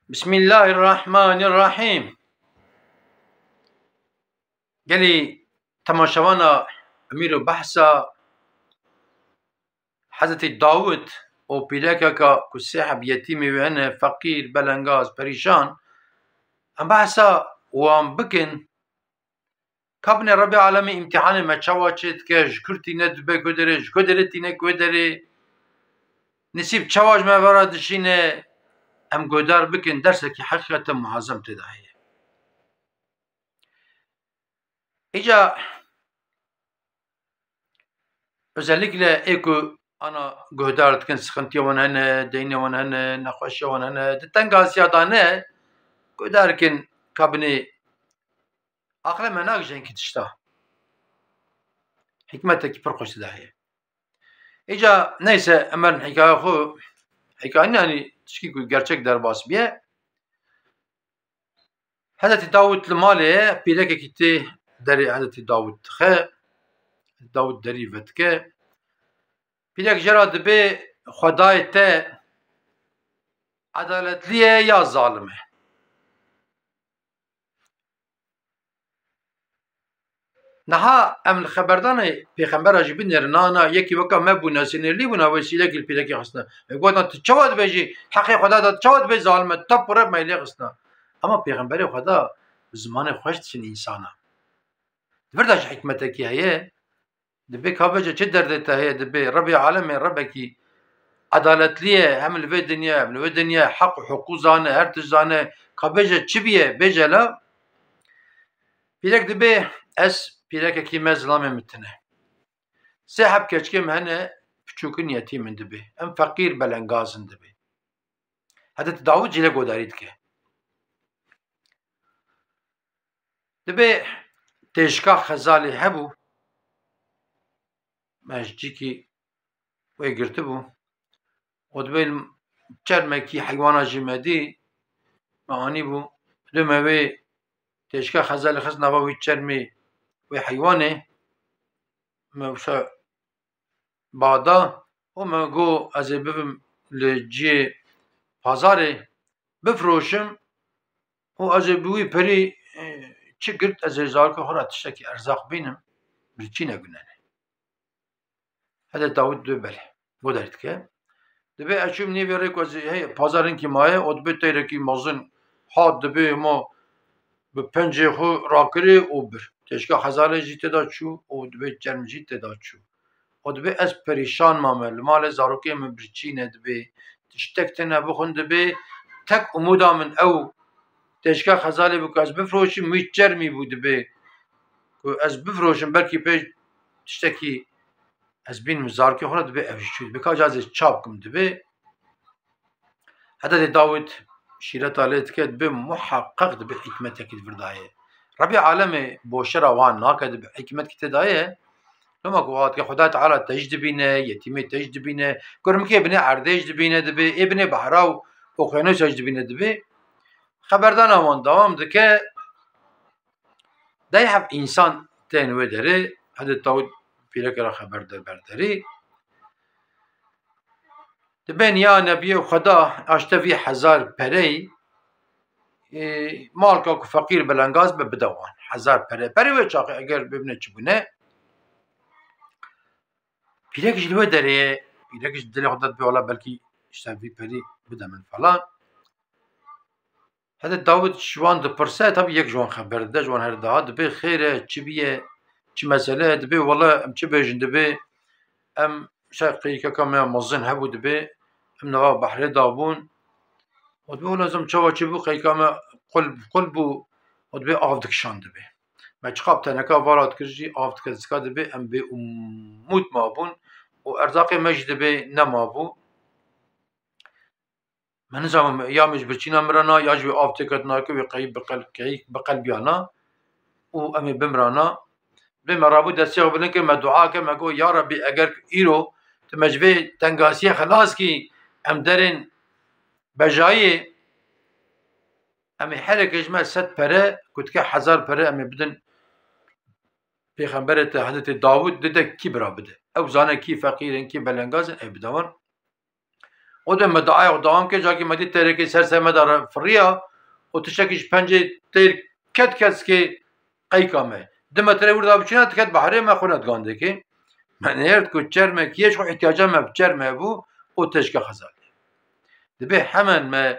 بسم الله الرحمن الرحیم. گلی تماشاوانا امیر و بحثا حضرت داود و پیرکا که صاحب یتیمی و هنه فقیر بلنگاز پریشان ام بحثا وام بکن کابن رب العالمین امتحان ما چوا چید که جکرتی ندبه کدره جکدرتی نکدره نصیب چواج ما ورادشینه ام گودار بکن درسه که حقیقت محازم تداهیه. اینجا özellikle eko ana göderdkin sıkıntı olan hene, deyni olan hene, nakhaşı olan hene, ditten gaziyada ne göderkin kabini akla menak jenki tişta. Hikmeteki pırkoştu dahi. İca neyse hemen hikayenin hani tişki gerçek derbas biye. Hazreti Davud limaliye pileke gitti deri Hazreti Davud tıkhe. Davud deri vetke. Pilek jera dibe Xwedayê te adaletli ye ya zalim e. Niha em li xeberdanê pêxembera jî binêrin yekî weka me bûne sinêrlî bûne wesîlekî li pîlekê xistina. Gotan tu çawa dibêjî heqê Xweda da çawa dibê zalim e te pire meylê xistina. Ama pêxemberê Xweda bi zimanê xweş diçin însana. Vir de ji hikmetekî heye dibe kabece çi derdê te heye dibe Rebbê alemê rebekî adaletliye hem li vê dinya hem li vê dinya heq û hiqûq zane her tişt zane kabece çi biye bêje la pîrek dibe ez pîrekekî me zilamê min tune. Sê heb keçikê me hene piçûkin yetîmin dibe. Em feqîr belengazin dibe. Hazreti Davud jî lê godarî dike. Dibe têşka xezalê hebû me ji cîkî wê girtibû û dibe çermekî heywana jî me dî me anîbû dibe me wê têşka xezalê xist nava wî çermê wê heywanê me wisa bada û me got ez ê bibim li ciyê pazarê bifroşim û ez ê bi wî perî çi girt ez ê zarokê xwe ra tiştekî erzaq bînim bi çî ne gunenê. Hazreti Davud dibe belê godarî dike. Dibe ez çûm nêvê rê ku ez ê hey pazarinkî maye û dibe teyrekî mezin hat dibe ma bi pencê xwe rakirê û bir. Têşka xezalê jî têda çû û dibe çerm jî têda çû. û dibe ez perîşan mame li malê zarokê min birçîne dibe tiştek tune bixwin dibe tek umûda min ew têşka xezalê bû ku ez bifroşim wî çermî bû dibe ku ez bifroşim belkî pê tiştekî ez bînim zarokê xwe re dibe ev jî çû dibe ka ez ê çap bikim dibe. Hazreti Davud şîreta lê dike dibe muheqqeq dibe hikmetekî vir daye. Rebbê alemê boşera wan nake dibe hikmetkî tê daye. Loma ku hatike Xweda Teala te jî dibîne, yetîmê te jî dibîne, kurmikê binê erdê jî dibîne dibe, ê binê behra û oqyanûsa jî dibîne dibe. Xeberdana wan dewam dike dey hev însan tên wê derê Hazreti Davud pîreke ra xeber berderî dibe ya nebiyê Xweda aşte vî hezar pereyî malka ku feqîr belengaz be bide wan hezar pere. Perê wê çaxê eger bibine çi bûne pîrek ji li wê derê ye pîrek ji dilê xwe de dibe wala belkî işte vî perî bide min falan. Hazreti Davud ji wan dipirse tabii yek ji wan xeber dide ji wan her daha dibe xêr e çi bîye çi mesele ye dibe wala em çi bêjin dibe em qîyîkeka me mezin hebû dibe em nava behrê dabûn û dibe wala zem çawa çi bû qîyîka me qul bû û dibe av dikişand dibe. Me çiqab teneka vara dikir jî av dike zika dibe em bê umûd mabûn û erzaqê me jî dibe nemabû. Me nizanim ya me ji birçîna mirana ya ji wê av têketinakê wê qeyîk bi qelbiya na û em ê bimrana. Bê me rabû destê xwe bilind kir me dua kir me got ya Rebbî eger îro tu me ji vê tengasiyê xelas kî em derên bejayî em ê herêkê ji me sed pere ku dike hezar pere em ê bidin pêxemberê te Hazreti Davud dide kî bira bide. Ew zane kî feqîrin kî belengazin ê bide wan. ودم مدعای و دوام که جاکی مدی تیره که سر مدار فریا و تشکیش پنجه تیر کس که قیکامه دم تره وردا بچینه تکت بحره ما خوند گانده که من هرد کو چرمه کیش خو احتیاجا ما چرمه بو او تشکا خزال دبه همن ما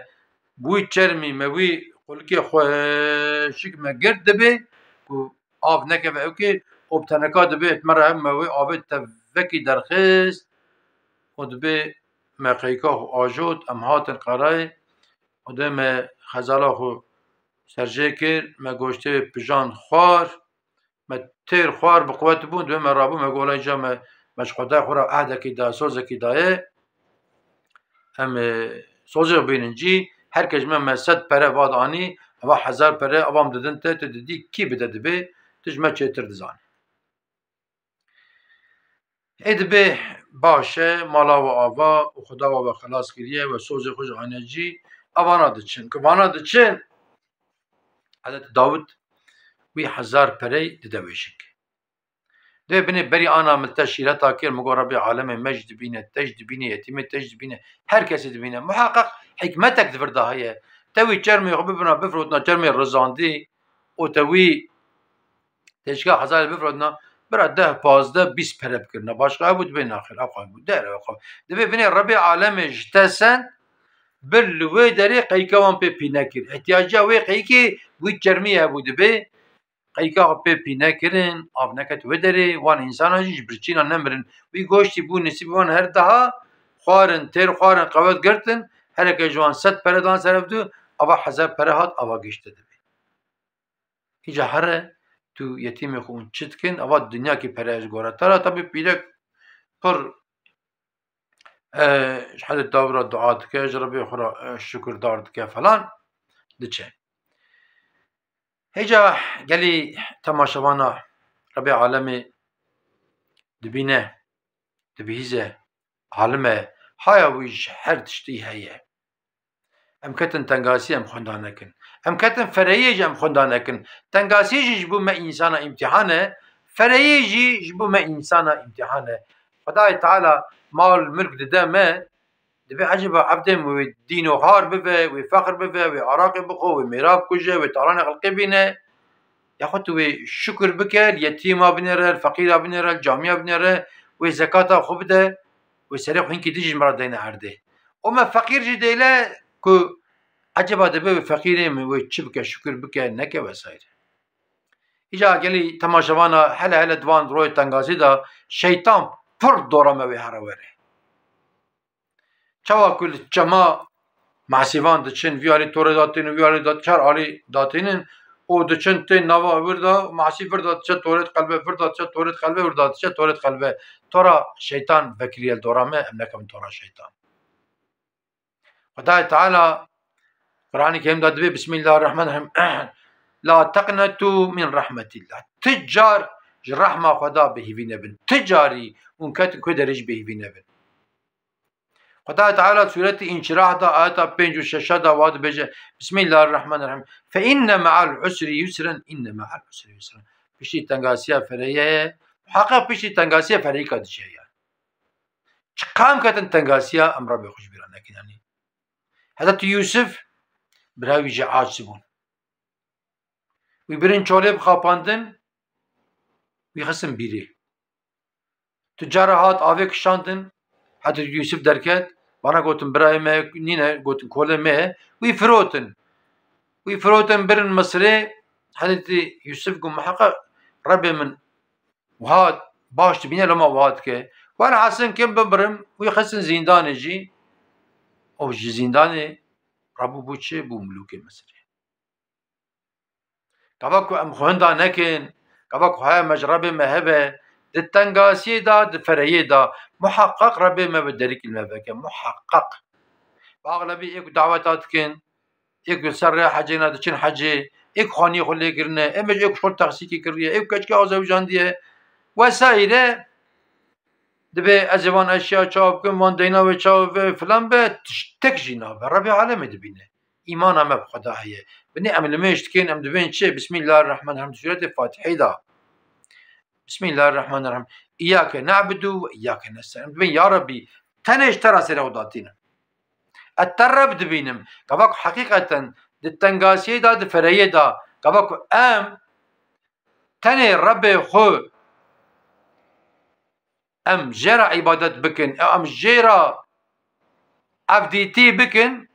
بوی چرمی ما بوی خلکی خوشک ما گرد دبه کو آب نکه و اوکی او بتنکا دبه اتمره هم ما بوی آب تفکی درخست و دبه ما قیکا خو آجود ام هاتن قرای و ده ما خزالا خو سرجه کر ما گوشته پجان خوار ما تیر خوار بقوت بون دوی ما رابو ما گولای جا ما مش خدا خورا عهده کی دا سوزه کی دایه هم سوزه بیننجی هر کج ما 100 پره واد آنی و 1000 پره اوام ددن ته دیدی کی بده دبه تجمع چتر دزان ادبه باشه مالا و آوا و خدا و خلاص کریه و سوزه خوش آنجی اوانا دچن که وانا دچن حضرت داود وی 1000 پره ددویشک ده بني بري انا ملتشي تاكير مقول ربي عالم مجد بينا تجد بينا يتيم تجد بينا هركس بينا محقق حكمتك تفرضها هي توي جرمي غبنا بفرضنا جرمي الرزاندي وتوي تشكا حزال بفرضنا برا ده 15 20 پرب كرنا باشقا بود بين اخر اقا بود دار اقا ده بني ربي عالم اجتسن بالوي دري قيكوان بي بينكر احتياجا وي قيكي وي جرمي ابو دبي قیکا پی پینه کرن آب نکت و داره وان انسان هاش برچینا نمرن وی گوشتی بو نصیب وان هر daha خوارن تیر خوارن قوت گرتن هر که جوان 100 پره دان صرف دو اوا 1000 پره هات اوا گشته ده هیچ هر تو یتیم خون چتکن اوا دنیا کی پره از گوره ترا tabi پیلک پر حد داور دعات که ربی خورا شکر دارد که فلان دچه هجا قالي تماشوانا ربي عالمي دبينه دبيزه عالمه هاي ويج هر تشتي هي ام كتن تنقاسي ام خندانكن ام كتن فريج ام خندانكن تنقاسي جبو ما انسان امتحانه فريجي جبو ما انسان امتحانه خداي تعالى مال ملك ددامه دبي عجب عبدم ودين وهار بفه وفقر بفه وعراق بخو وميراب كجه وتعالى خلقي بينه ياخد شكر بكر يتيم بنره الفقير بنره الجامعة بنره وزكاة خبده وسريق هنكي تيجي مرضين عرده وما فقير جديله كو عجب هذا بي فقير وتشبك شكر بك نكه وسائر اجا قالي تماشوانا هلا دوان روي تنغازي دا شيطان پر دورا ما بهروره چوا كل جما معسيفان دچن وياري تور داتين وياري دات چار علي داتين او دچن ته نوا وردا معسيف وردا چ تورت قلبه وردا چ تورت قلبه وردا چ تورت قلبه تورا شيطان فكريل دورا ما املكم تورا شيطان خدای تعالى قرآن كريم داد بسم الله الرحمن الرحيم لا تقنطوا من رحمة الله تجار رحمة خدا بهيفي نبن تجاري ونكت كدرج بهيفي نبن خدای تعالى سورة انشراح دا آيات 5 و 6 دا واد بجه بسم الله الرحمن الرحيم فإن مع العسر يسرا إن مع العسر يسرا بشي تنغاسيا فريه حقا بشي تنغاسيا فريه كدشه يعني قام كتن تنغاسيا امر بخوش بيران لكن يعني حضرت يوسف براوي جعاج سبون ويبرن چوله بخاپاندن ويخسن بيري تجارهات آوه کشاندن حضرت يوسف دركت bana gotin birayı me nine gotin kole me وي فروتن برن مصري حضرتي يوسف قم محقق ربي من وهاد باش تبينه لما وهاد كه وانا حسن كم ببرم ويخسن زندان جي او جي زندان ربو بوچه بو ملوك مصري كباكو ام خوندا نكن كباكو هاي مجربه مهبه التنقاسي دا الفرعي دا محقق ربي ما بدريك المفاكه محقق باغلبي ايك دعوات كن ايك سر حجينا دچن حجي ايك خاني خلي كرنا اما ايك شغل تخسيكي كريه ايك كچ ازو جانديه وسائل دبي ازوان اشياء چاپ كن وان دينا و چاپ فلان به تك جينا ربي عالم دبينه ايمان ما بخدا هي بني عمل مشت كن ام دبين شيء بسم الله الرحمن الرحيم سوره الفاتحه دا بسم الله الرحمن الرحيم إياك نعبد وإياك نستعين يا ربي تنش ترى سيروداتنا الترب دبينم كباك حقيقة التنقاسية دا دفرية دا كباك أم تاني ربي خو أم جرى عبادت بكن أم جرى أفديتي بكن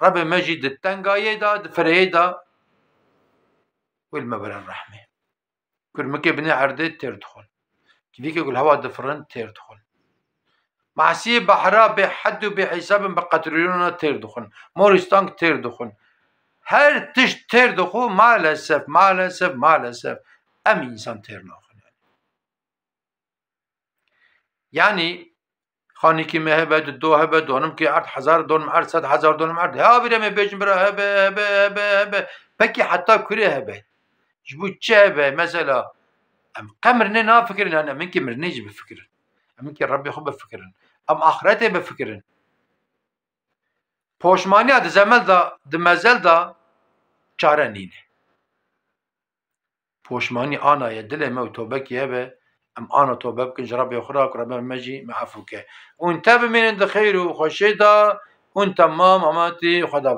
ربي مجد التنقاية دا دفرية دا والمبرا الرحمة كل مكي بني عردت تردخل كيفيك يقول هوا دفرن تردخل معسي بحرا بحد وبحساب بقتريونا تردخل مورستانك تردخل هر تش تردخل مالسف أم إنسان تردخل يعني خاني كي مهبة دو هبة دونم كي عرض 1000 دونم عرض 100,000 دونم عرض ها بيرم بيجم برا هبة بكي حتى كري هبة جبو تشابه مثلا ام قمرني نا فكرن انا منك مرنيج بفكرن منك ربي خو بفكرن ام اخرته بفكرن پوشمانی د زمل دا دمزل دا چارنینه پوشمانی آنا يدل ما توبه كيبه ام انا توبه بكن ربي اخراك ربي مجي معفوك وانت من الخير وخشيدا وانت تمام اماتي خدا